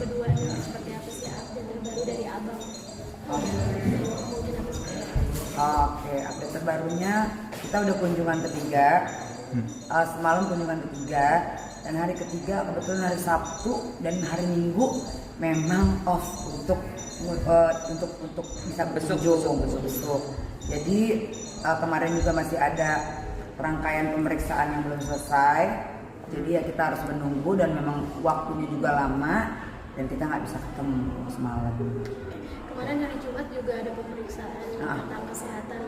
berdua nih seperti apa sih update terbaru dari abang? Mungkin apa seperti apa? Oke, update terbarunya kita udah kunjungan ketiga. Semalam kunjungan ketiga dan hari ketiga kebetulan hari Sabtu dan hari Minggu memang off untuk bisa besuk. Jadi kemarin juga masih ada rangkaian pemeriksaan yang belum selesai. Jadi ya kita harus menunggu dan memang waktunya juga lama dan kita nggak bisa ketemu semalam. Kemarin hari Jumat juga ada pemeriksaan tentang kesehatan.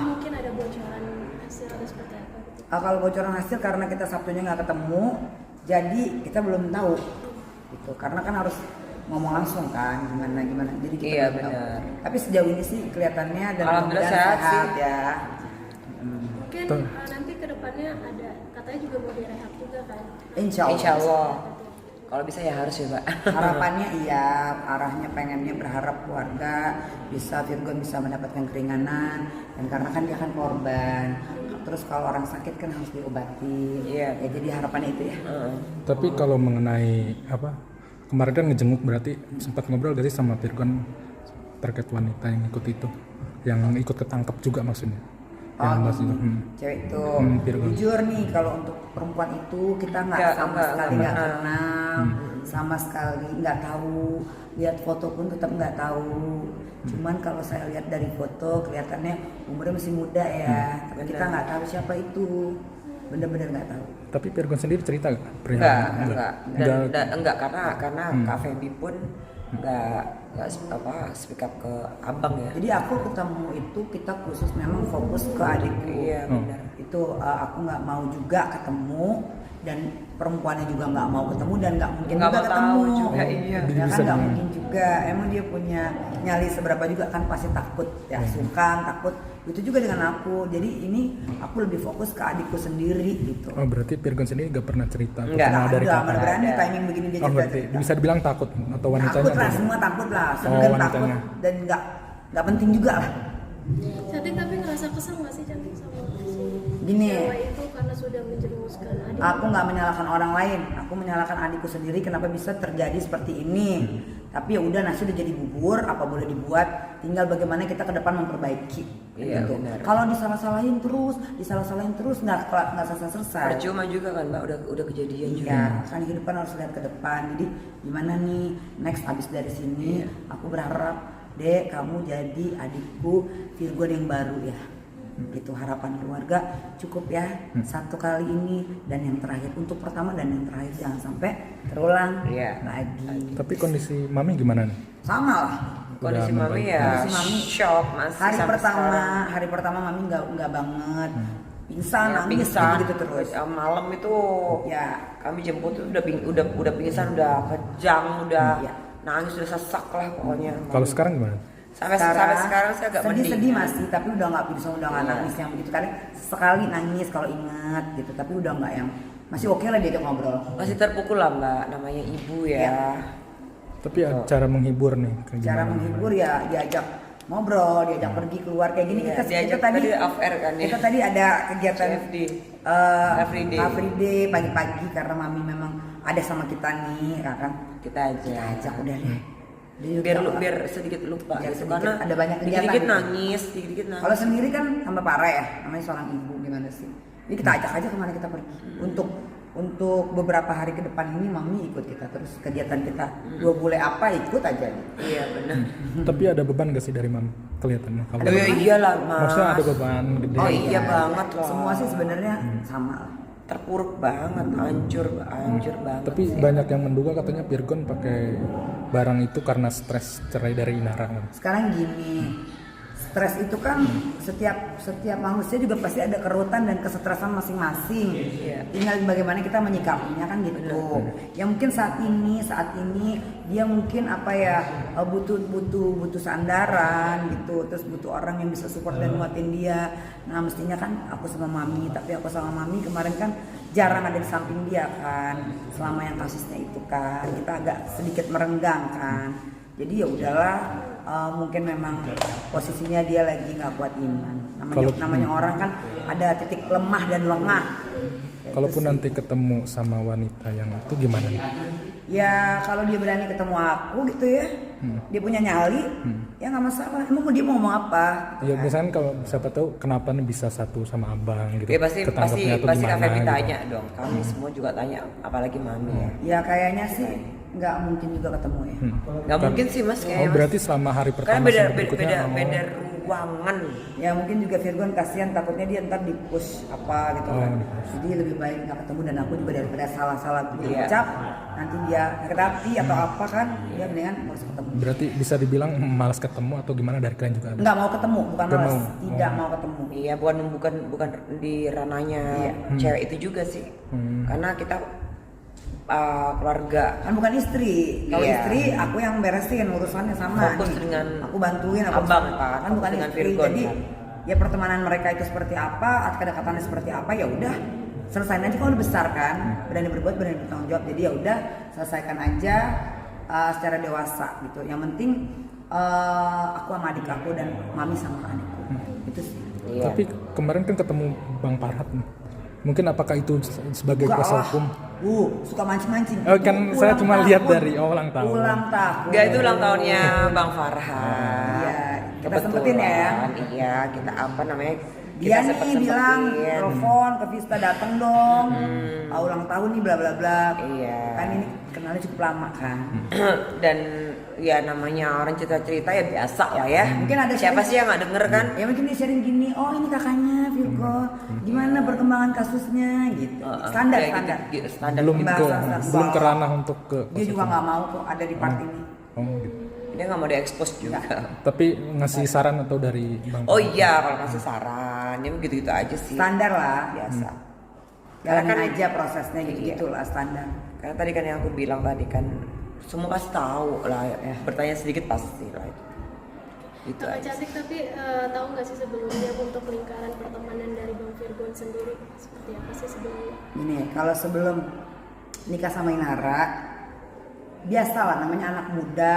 Mungkin ada bocoran hasil atau seperti apa? Kalau bocoran hasil karena kita Sabtunya nggak ketemu, jadi kita belum tahu. Gitu. Karena kan harus ngomong langsung kan gimana. Jadi kita belum tahu. Tapi sejauh ini sih kelihatannya dan alhamdulillah sehat ya. Mungkin nanti kedepannya ada katanya juga mau direhab juga kan? Insya Allah. Kalau bisa ya harus ya Pak. Harapannya iya, arahnya pengennya berharap keluarga Virgon bisa mendapatkan keringanan dan karena kan dia kan korban. Terus kalau orang sakit kan harus diobati. Ya jadi harapannya itu ya. Tapi kalau mengenai kemarin kan ngejenguk berarti sempat ngobrol dari sama Virgon terkait wanita yang ikut itu, yang ikut ketangkep juga maksudnya. Cewek itu jujur nih kalau untuk perempuan itu kita sama sekali nggak kenal, sama sekali nggak tahu, lihat foto pun tetap nggak tahu. Cuman kalau saya lihat dari foto kelihatannya umurnya masih muda ya, tapi kita nggak tahu siapa itu, bener-bener nggak tahu. Tapi Virgon sendiri cerita nggak? Enggak karena Kak Feby pun nggak speak up ke abang ya. Jadi aku ketemu itu kita khusus memang fokus ke adikku. Iya benar. Itu aku nggak mau juga ketemu dan perempuannya juga nggak mau ketemu dan nggak mungkin juga ketemu. Juga, iya. Ya kan nggak mungkin juga. Emang dia punya nyali seberapa juga kan pasti takut ya, sungkan takut. Itu juga dengan aku. Jadi ini aku lebih fokus ke adikku sendiri gitu. Oh berarti Virgon sendiri nggak pernah cerita? Nggak mana berani timing begini dia cerita. Bisa dibilang takut atau wanitanya? Takut lah, semua takut lah. Sebenarnya takut dan nggak penting juga lah. Cantik tapi ngerasa kesel nggak sih Cantik sama Gini, cewek itu karena sudah menjerumuskan adik? aku nggak menyalahkan orang lain, aku menyalahkan adikku sendiri kenapa bisa terjadi seperti ini. Tapi ya udah nasi udah jadi bubur, apa boleh dibuat, tinggal bagaimana kita ke depan memperbaiki. Iya, gitu. benar. Kalau disalah-salahin terus nggak selesai. Percuma juga kan Mbak, udah kejadian juga. Iya, kan kehidupan harus lihat ke depan. Jadi gimana nih next abis dari sini, aku berharap Dek kamu jadi adikku Virgon yang baru ya. Itu harapan keluarga cukup ya satu kali ini dan yang terakhir untuk pertama dan yang terakhir jangan sampai terulang lagi. Tapi kondisi mami gimana nih? Sama lah. Kondisi mami ya shock masih hari pertama mami nggak banget pingsan nangis gitu terus. Malam itu ya kami jemput udah pingsan udah kejang nangis udah sesak lah pokoknya. Kalau sekarang gimana? Sampai sekarang saya agak sedih masih tapi udah nggak bisa udah nggak nangis yang begitu kan sekali nangis kalau ingat gitu tapi udah nggak yang masih oke lah diajak ngobrol. Masih terpukul lah Mbak, namanya ibu ya. Tapi cara menghibur nih. Cara menghibur ya diajak ngobrol, diajak pergi keluar kayak gini. Kita tadi off air kan ya. Kita tadi ada kegiatan everyday pagi-pagi karena mami memang ada sama kita nih kan. Kita ajak udah deh. Biar sedikit lupa gitu karena ada banyak kegiatan. Dikit-dikit nangis. Kalau sendiri kan tambah parah ya, namanya seorang ibu gimana sih. Jadi kita ajak aja kemana kita pergi. Untuk beberapa hari ke depan ini mami ikut kita terus kegiatan kita 2 bulan apa ikut aja. Iya benar. Tapi ada beban gak sih dari mami kelihatannya? Iyalah Mas. Maksudnya ada beban gede. Oh iya banget loh. Semua sih sebenarnya sama lah. Terpuruk banget, hancur banget. Tapi banyak yang menduga katanya Virgon pakai barang itu karena stres cerai dari Inara. Sekarang gini, stres itu kan setiap manusia juga pasti ada kerutan dan kesetresan masing-masing. Tinggal bagaimana kita menyikapinya kan gitu. Ya mungkin saat ini dia mungkin butuh sandaran gitu, terus butuh orang yang bisa support dan nguatin dia. Nah mestinya kan aku sama mami, tapi aku sama mami kemarin kan jarang ada di samping dia kan. Selama yang kasusnya itu kan kita agak sedikit merenggang kan. Jadi ya udahlah. Mungkin memang posisinya dia lagi nggak kuat iman. Namanya orang kan ada titik lemah dan lengah. Kalaupun nanti ketemu sama wanita yang itu gimana nih? Ya kalau dia berani ketemu aku gitu ya, dia punya nyali, ya nggak masalah. Emang dia mau ngomong apa? Ya biasanya kalau siapa tahu kenapa nih bisa satu sama abang gitu. Ya pasti Ketanggapnya tuh Kak gimana, Feby gitu. tanya dong. Kami semua juga tanya, apalagi mami ya. Ya kayaknya sih nggak mungkin juga ketemu ya. Nggak mungkin sih mas kayaknya. Oh berarti selama hari Karena pertama beda sama berikutnya beda ruangan. Ya mungkin juga Virgon kasihan takutnya dia ntar di push apa gitu kan. Jadi lebih baik nggak ketemu dan aku juga daripada salah-salah ucap nanti dia sakit hati atau apa kan dia mendingan harus ketemu. Berarti bisa dibilang malas ketemu atau gimana dari kalian juga ada? Nggak mau ketemu, bukan Nggak malas, mau. tidak mau ketemu. Iya bukan di ranahnya cewek itu juga sih. Karena kita keluarga. Kan bukan istri. Kalau istri aku yang beresin urusannya sama. Fokus nih. dengan aku bantuin aku abang kan bukan dengan istri. Virgon, Jadi kan? ya pertemanan mereka itu seperti apa, kedekatannya seperti apa ya udah selesaiin aja kalau udah besar kan. Berani berbuat, berani bertanggung jawab. Jadi ya udah selesaikan aja secara dewasa gitu. Yang penting aku sama adik aku dan mami sama adikku. Itu sih. Iya. Tapi kemarin kan ketemu Bang Farhat nih. Mungkin apakah itu sebagai Enggak kuasa lah. hukum? Suka mancing-mancing. Oh, kan saya cuma lihat dari ulang tahun. Ulang tahun. Enggak itu ulang tahunnya Bang Farhan. Iya, kita sempetin ya. Iya, kita apa namanya? Dia Kita nih bilang telepon ke Vista datang dong. Ulang tahun nih bla bla bla. Iya. Kan ini kenalnya cukup lama kan. Dan ya namanya orang cerita-cerita ya biasa lah ya. Mungkin ada siapa sharing- sih yang nggak denger kan? Ya mungkin dia sharing gini, oh ini kakaknya Virgo, gimana perkembangan kasusnya gitu. Standar Kayak standar. gitu, standar. Belum ke Bahasa- belum ke ranah untuk ke Dia kuasa juga hukum. nggak mau kok ada di part ini. Oh gitu. Dia nggak mau diekspos juga. Tapi ngasih saran atau dari Bang Oh Farhat? iya kalau kasih saran, ya gitu-gitu aja sih. Standar lah. Biasa. Jalanin Kan- aja prosesnya gitu gitulah standar. Karena tadi kan yang aku bilang tadi kan semua pasti tahu lah ya. Bertanya sedikit pasti lah itu. Itu Kakak aja. cantik, tapi tahu nggak sih sebelumnya untuk lingkaran pertemanan dari Bang Virgon sendiri seperti apa sih sebelumnya? Ini kalau sebelum nikah sama Inara, biasalah namanya anak muda,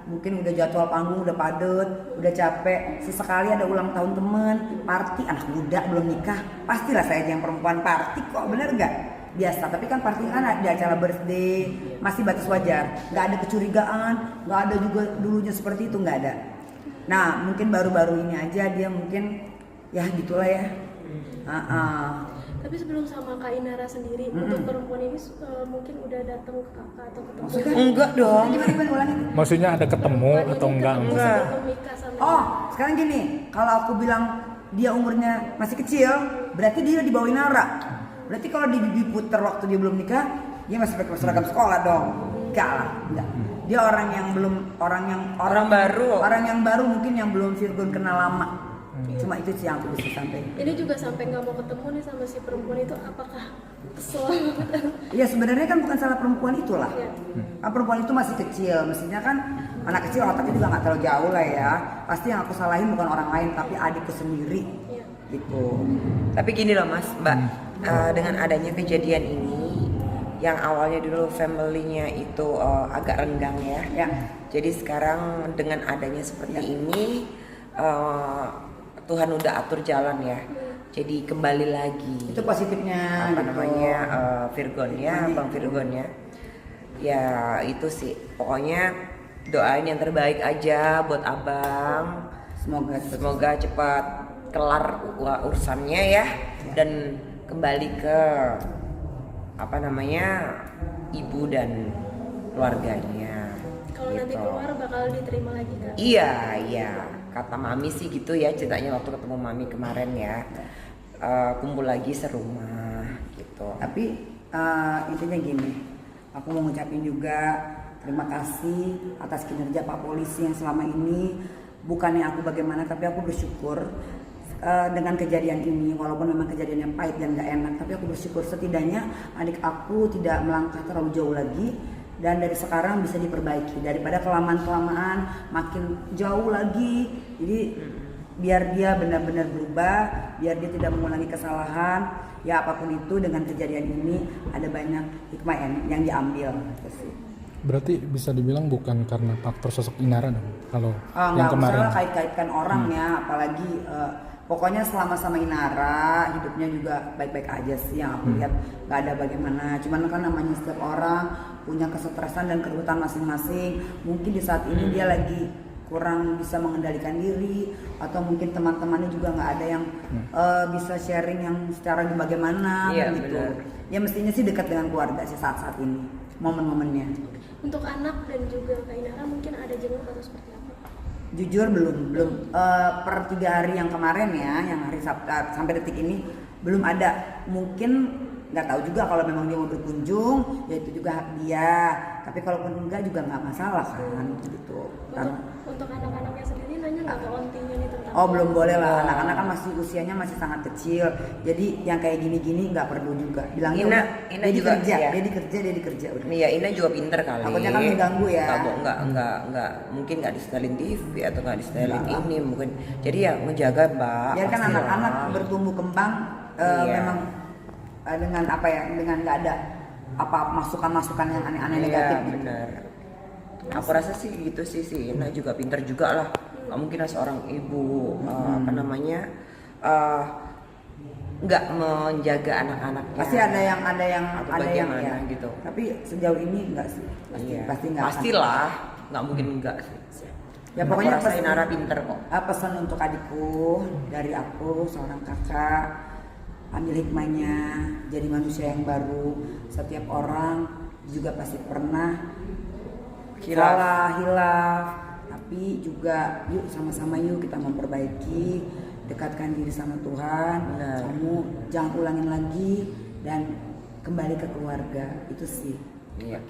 mungkin udah jadwal panggung udah padet, udah capek, sesekali ada ulang tahun temen, party anak muda belum nikah, pastilah saya yang perempuan party kok, bener nggak? Biasa, tapi kan party kan ada acara birthday, masih batas wajar, nggak ada kecurigaan, nggak ada juga dulunya seperti itu, nggak ada. Nah mungkin baru-baru ini aja dia mungkin ya gitulah ya. Tapi sebelum sama Kak Inara sendiri, untuk perempuan ini mungkin udah datang ke kakak atau ketemu? Maksudnya? Enggak dong. Gimana ulangin? Maksudnya ada ketemu atau enggak? Enggak. Sebelum nikah sama Oh, sekarang gini, kalau aku bilang dia umurnya masih kecil, berarti dia di bawah Inara. Berarti kalau diputer waktu dia belum nikah, dia masih pakai seragam sekolah dong. Enggak lah, enggak. Dia orang yang belum Orang baru. Orang yang baru mungkin yang belum Virgon kenal lama. Cuma itu sih yang aku bisa sampaikan. ini juga sampai nggak mau ketemu nih sama si perempuan itu, apakah kesel? Ya sebenarnya kan bukan salah perempuan itulah. Iya. Perempuan itu masih kecil, mestinya kan anak kecil otaknya juga nggak terlalu jauh lah ya. Pasti yang aku salahin bukan orang lain tapi adikku sendiri. Iya. Gitu. Tapi gini loh Mas, Mbak, dengan adanya kejadian ini, yang awalnya dulu family-nya itu agak renggang ya. Ya. Jadi sekarang dengan adanya seperti ini, Tuhan udah atur jalan ya. Jadi kembali lagi. Itu positifnya. Apa gitu. namanya Virgon ya, Bang Virgon ya. Ya itu sih. Pokoknya doain yang terbaik aja buat abang. Semoga cepat kelar urusannya ya, dan kembali ke apa namanya ibu dan keluarganya. Kalau nanti Gitu. keluar bakal diterima lagi kan? Iya, kata mami sih gitu ya ceritanya waktu ketemu mami kemarin ya. Kumpul lagi serumah gitu. Tapi intinya gini, aku mau ngucapin juga terima kasih atas kinerja Pak Polisi yang selama ini, bukannya aku bagaimana, tapi aku bersyukur dengan kejadian ini, walaupun memang kejadiannya pahit dan gak enak, tapi aku bersyukur setidaknya adik aku tidak melangkah terlalu jauh lagi, dan dari sekarang bisa diperbaiki daripada kelamaan makin jauh lagi. Jadi biar dia benar-benar berubah, biar dia tidak mengulangi kesalahan ya, apapun itu. Dengan kejadian ini ada banyak hikmah yang diambil gitu sih. Berarti bisa dibilang bukan karena faktor sosok Inara dong kalau yang Nggak kemarin. usah kait-kaitkan orang ya, apalagi pokoknya selama sama Inara hidupnya juga baik-baik aja sih, yang aku lihat nggak ada bagaimana. Cuman kan namanya setiap orang punya kesetresan dan kerebutan masing-masing. Mungkin di saat ini dia lagi kurang bisa mengendalikan diri, atau mungkin teman-temannya juga nggak ada yang bisa sharing yang secara bagaimana gitu. Benar. Ya mestinya sih dekat dengan keluarga sih saat-saat ini, momen-momennya. Untuk anak dan juga Kak Inara mungkin ada jenguk atau seperti apa? Jujur belum per 3 hari yang kemarin ya, yang hari Sabtu sampai detik ini belum ada. Mungkin nggak tahu juga, kalau memang dia mau berkunjung ya itu juga hak dia, tapi kalaupun enggak juga nggak masalah kan gitu. Untuk anak-anaknya sendiri nanya nggak ke ontinya nih tentang? Oh belum boleh lah, anak-anak kan masih usianya masih sangat kecil, jadi yang kayak gini-gini nggak perlu juga. Bilangnya Ina dia juga, dikerja, ya. dia dikerja udah. Iya, Ina juga pinter kali. Takutnya kan mengganggu ya. Enggak, mungkin nggak di-setelin TV atau nggak di-setelin ini mungkin. Jadi ya menjaga, Mbak. Ya kan pastilah. anak-anak bertumbuh kembang memang dengan apa ya, dengan nggak ada apa masukan-masukan yang aneh-aneh negatif gitu. Benar. Aku rasa sih gitu sih, Ina juga pinter juga lah. Nggak mungkin lah seorang ibu apa namanya nggak menjaga anak-anaknya. Pasti ada yang ya gitu. Tapi sejauh ini enggak sih. Pasti enggak. Pastilah, nggak mungkin enggak sih. Ya pokoknya aku rasa Inara pinter kok. Pesan untuk adikku dari aku seorang kakak, ambil hikmahnya, jadi manusia yang baru. Setiap orang juga pasti pernah hilaf, tapi juga yuk sama-sama yuk kita memperbaiki, dekatkan diri sama Tuhan. Kamu jangan ulangin lagi dan kembali ke keluarga, itu sih. Iya.